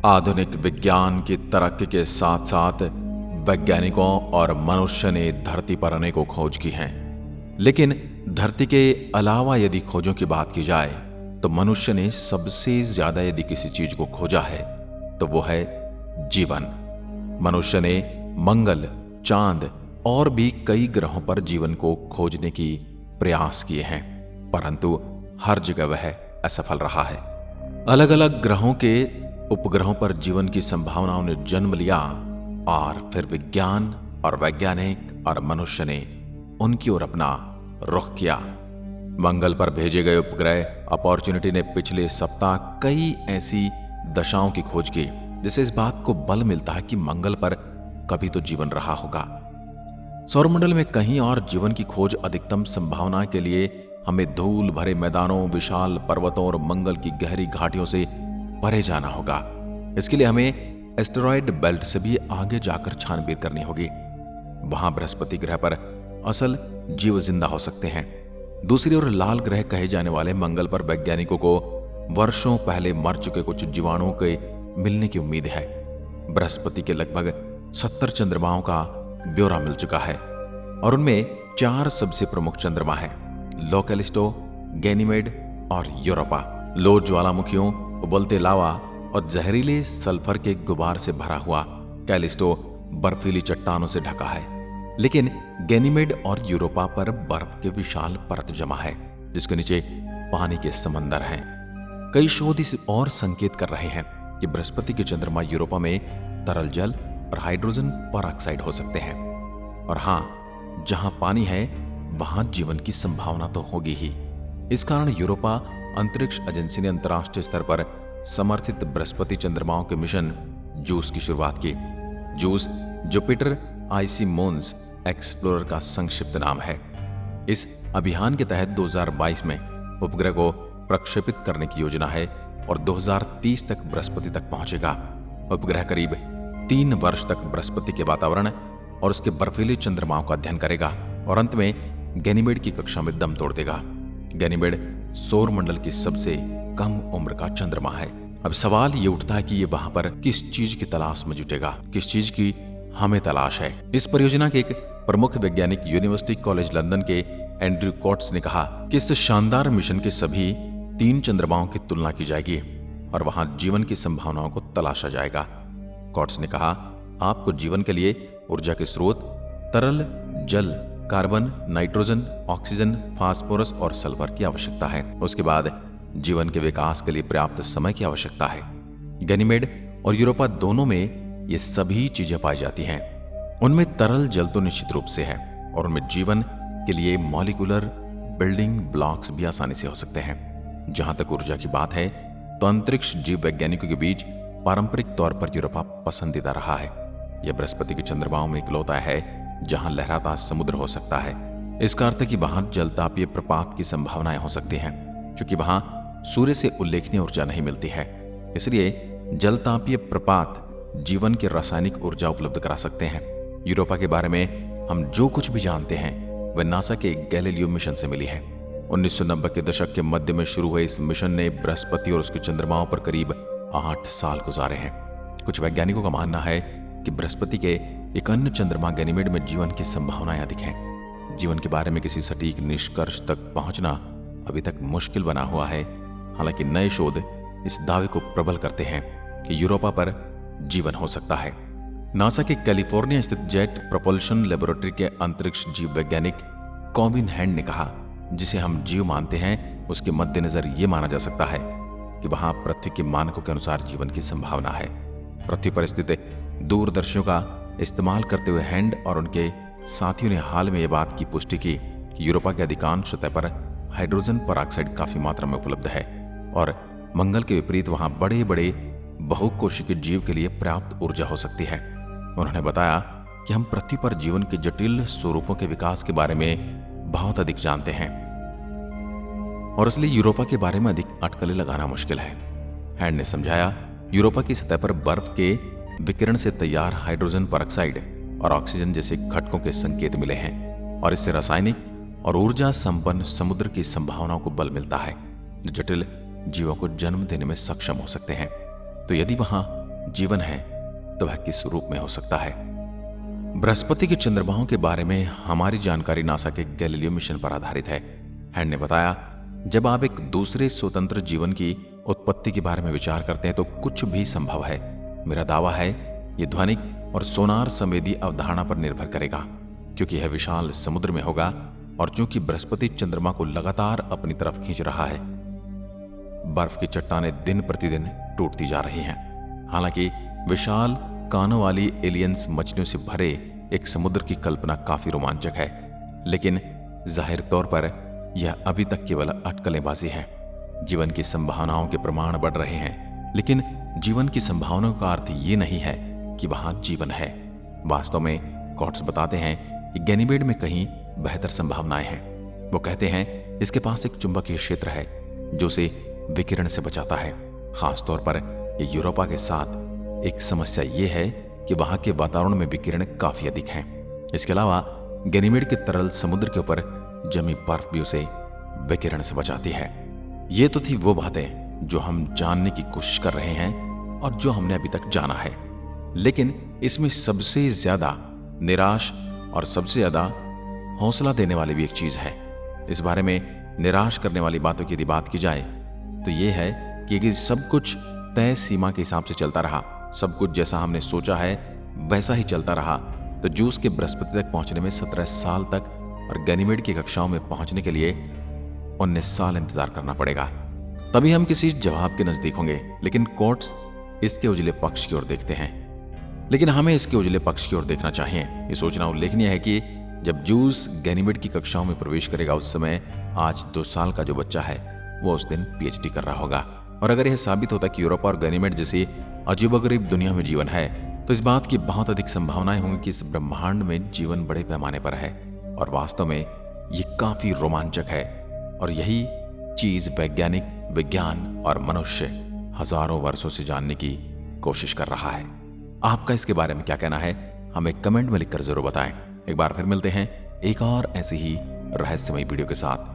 आधुनिक विज्ञान की तरक्की के साथ साथ वैज्ञानिकों और मनुष्य ने धरती पर अनेकों खोज की हैं। लेकिन धरती के अलावा यदि खोजों की बात की जाए तो मनुष्य ने सबसे ज्यादा यदि किसी चीज को खोजा है तो वो है जीवन। मनुष्य ने मंगल, चांद और भी कई ग्रहों पर जीवन को खोजने की प्रयास किए हैं, परंतु हर जगह वह असफल रहा है। अलग अलग ग्रहों के उपग्रहों पर जीवन की संभावनाओं ने जन्म लिया और फिर विज्ञान और वैज्ञानिक और मनुष्य ने उनकी ओर अपना रुख किया। मंगल पर भेजे गए उपग्रह अपॉर्चुनिटी ने पिछले सप्ताह कई ऐसी दशाओं की खोज की जिससे इस बात को बल मिलता है कि मंगल पर कभी तो जीवन रहा होगा। सौरमंडल में कहीं और जीवन की खोज अधिकतम संभावना के लिए हमें धूल भरे मैदानों, विशाल पर्वतों और मंगल की गहरी घाटियों से परे जाना होगा। इसके लिए हमें एस्टेरॉयड बेल्ट से भी आगे जाकर छानबीन करनी होगी। वहां बृहस्पति ग्रह पर असल जीव जिंदा हो सकते हैं। दूसरी ओर लाल ग्रह कहे जाने वाले मंगल पर वैज्ञानिकों को वर्षों पहले मर चुके कुछ जीवाणुओं के मिलने की उम्मीद है। बृहस्पति के लगभग 70 चंद्रमाओं का ब्यौरा मिल चुका है और उनमें 4 सबसे प्रमुख चंद्रमा हैं: लो कैलिस्टो, गैनीमेड और यूरोपा। लो ज्वालामुखियों, उबलते लावा और जहरीले सल्फर के गुबार से भरा हुआ, कैलिस्टो बर्फीली चट्टानों से ढका है। लेकिन गैनीमेड और यूरोपा पर बर्फ के विशाल परत जमा है जिसके नीचे पानी के समंदर हैं। कई शोध इस और संकेत कर रहे हैं कि बृहस्पति के चंद्रमा यूरोपा में तरल जल और हाइड्रोजन परऑक्साइड हो सकते हैं। और हां, जहां पानी है वहां जीवन की संभावना तो होगी ही। इस कारण यूरोपा अंतरिक्ष एजेंसी ने अंतर्राष्ट्रीय स्तर पर समर्थित बृहस्पति चंद्रमाओं के मिशन जूस की शुरुआत की। Juice Jupiter IC moons explorer का संक्षिप्त नाम है। इस अभियान के तहत 2022 में उपग्रह को प्रक्षेपित करने की योजना है और 2030 तक बृहस्पति तक पहुंचेगा। उपग्रह करीब 3 वर्ष तक बृहस्पति के वातावरण और उसके बर्फीले चंद्रमाओं का अध्ययन करेगा और अंत में गैनीमेड की कक्षा में दम तोड़ देगा। गैनीमेड सौर मंडल की सबसे कम उम्र का चंद्रमा है। अब सवाल ये उठता है कि ये वहां पर किस चीज की तलाश में जुटेगा, किस चीज की हमें तलाश है। इस परियोजना के एक प्रमुख वैज्ञानिक यूनिवर्सिटी कॉलेज लंदन के एंड्रयू कॉट्स ने कहा कि इस शानदार मिशन के सभी 3 चंद्रमाओं की तुलना की जाएगी और वहां जीवन की संभावनाओं को तलाशा जाएगा। कॉट्स ने कहा, आपको जीवन के लिए ऊर्जा के स्रोत, तरल जल, कार्बन, नाइट्रोजन, ऑक्सीजन, फास्फोरस और सल्फर की आवश्यकता है। उसके बाद जीवन के विकास के लिए पर्याप्त समय की आवश्यकता है। गैनीमेड और यूरोपा दोनों में ये सभी चीजें पाई जाती हैं। उनमें तरल जल तो निश्चित रूप से है और उनमें जीवन के लिए मॉलिक्यूलर बिल्डिंग ब्लॉक्स भी आसानी से हो सकते हैं। जहां तक ऊर्जा की बात है तो अंतरिक्ष जीव वैज्ञानिकों के बीच पारंपरिक तौर पर यूरोपा पसंदीदा रहा है। यह बृहस्पति के चंद्रमाओं में इकलौता है जहां लहराता समुद्र हो सकता है। इसका अर्थ है कि वहां जलतापीय प्रपात की संभावनाएं हो सकती हैं। क्योंकि वहां सूर्य से उल्लेखनीय ऊर्जा नहीं मिलती है, इसलिए जलतापीय प्रपात जीवन की रासायनिक ऊर्जा उपलब्ध करा सकते हैं। यूरोपा के बारे में हम जो कुछ भी जानते हैं वह नासा के गैलीलियो मिशन से मिली है। 1990 के दशक के मध्य में शुरू हुए इस मिशन ने बृहस्पति और उसके चंद्रमाओं पर करीब 8 साल गुजारे हैं। कुछ वैज्ञानिकों का मानना है कि बृहस्पति के एक अन्य चंद्रमा गैनीमेड में जीवन की संभावनाएं अधिक हैं। जीवन के बारे में किसी सटीक निष्कर्ष तक पहुंचना अभी तक मुश्किल बना हुआ है। हालांकि नए शोध इस दावे को प्रबल करते हैं कि यूरोपा पर जीवन हो सकता है। नासा के कैलिफोर्निया स्थित जेट प्रोपल्शन लेबोरेटरी के अंतरिक्ष जीव वैज्ञानिक कॉविन हैंड ने कहा, जिसे हम जीव मानते हैं उसके मद्देनजर यह माना जा सकता है कि वहां पृथ्वी के मानकों के अनुसार जीवन की संभावना है। पृथ्वी पर स्थित दूरदर्शियों का इस्तेमाल करते हुए हैंड और उनके साथियों ने हाल में यह बात की पुष्टि की कि यूरोपा के अधिकांश सतह पर हाइड्रोजन परऑक्साइड काफी मात्रा में उपलब्ध है और मंगल के विपरीत वहां बड़े बड़े बहुकोशिकीय जीव के लिए पर्याप्त ऊर्जा हो सकती है। उन्होंने बताया कि हम पृथ्वी पर जीवन के जटिल स्वरूपों के विकास के बारे में बहुत अधिक जानते हैं और इसलिए यूरोपा के बारे में अधिक अटकलें लगाना मुश्किल है। हैंड ने समझाया, यूरोपा की सतह पर बर्फ के विकिरण से तैयार हाइड्रोजन परऑक्साइड और ऑक्सीजन जैसे घटकों के संकेत मिले हैं और इससे रासायनिक और ऊर्जा संपन्न समुद्र की संभावनाओं को बल मिलता है जो जटिल जीवों को जन्म देने में सक्षम हो सकते हैं। तो यदि वहां जीवन है तो वह किस रूप में हो सकता है। बृहस्पति के चंद्रमाओं के बारे में हमारी जानकारी नासा के गैलीलियो मिशन पर आधारित है। हैंड ने बताया, जब आप एक दूसरे स्वतंत्र जीवन की उत्पत्ति के बारे में विचार करते हैं तो कुछ भी संभव है। मेरा दावा है ये ध्वनिक और सोनार संवेदी अवधारणा पर निर्भर करेगा, क्योंकि यह विशाल समुद्र में होगा और चूंकि बृहस्पति चंद्रमा को लगातार अपनी तरफ खींच रहा है, बर्फ की चट्टानें दिन प्रतिदिन टूटती जा रही हैं। हालांकि विशाल कानों वाली एलियंस मछलियों से भरे एक समुद्र की कल्पना काफी रोमांचक है, लेकिन जाहिर तौर पर यह अभी तक केवल अटकलेबाजी है। जीवन की संभावनाओं के प्रमाण बढ़ रहे हैं, लेकिन जीवन की संभावनाओं का अर्थ ये नहीं है कि वहां जीवन है। वास्तव में कॉट्स बताते हैं कि गैनीमेड में कहीं बेहतर संभावनाएं हैं। वो कहते हैं इसके पास एक चुंबकीय क्षेत्र है जो उसे विकिरण से बचाता है। खासतौर पर ये यूरोपा के साथ एक समस्या ये है कि वहां के वातावरण में विकिरण काफी अधिक है। इसके अलावा गैनीमेड के तरल समुद्र के ऊपर जमी बर्फ भी उसे विकिरण से बचाती है। ये तो थी वो बातें जो हम जानने की कोशिश कर रहे हैं और जो हमने अभी तक जाना है, लेकिन इसमें सबसे ज्यादा निराश और सबसे ज्यादा हौसला देने वाली भी एक चीज है। इस बारे में निराश करने वाली बातों की यदि बात की जाए तो ये है कि सब कुछ तय सीमा के हिसाब से चलता रहा, सब कुछ जैसा हमने सोचा है वैसा ही चलता रहा, तो जूस के बृहस्पति तक पहुंचने में 17 साल तक और गैनीमेड की कक्षाओं में पहुंचने के लिए 19 साल इंतजार करना पड़ेगा। तभी हम किसी जवाब के नजदीक होंगे। लेकिन कोर्ट्स इसके उजले पक्ष की ओर देखते हैं, लेकिन हमें इसके उजले पक्ष की ओर देखना चाहिए। ये सोचना उल्लेखनीय है कि जब जूस गैनीमेड की कक्षाओं में प्रवेश करेगा उस समय आज 2 साल का जो बच्चा है वो उस दिन पीएचडी कर रहा होगा। और अगर यह साबित होता कि यूरोपा और गैनीमेड जैसी अजीबोगरीब दुनिया में जीवन है, तो इस बात की बहुत अधिक संभावनाएं होंगी कि इस ब्रह्मांड में जीवन बड़े पैमाने पर है। और वास्तव में ये काफी रोमांचक है, और यही चीज वैज्ञानिक, विज्ञान और मनुष्य हजारों वर्षों से जानने की कोशिश कर रहा है। आपका इसके बारे में क्या कहना है, हमें कमेंट में लिखकर जरूर बताएं। एक बार फिर मिलते हैं एक और ऐसी ही रहस्यमयी वीडियो के साथ।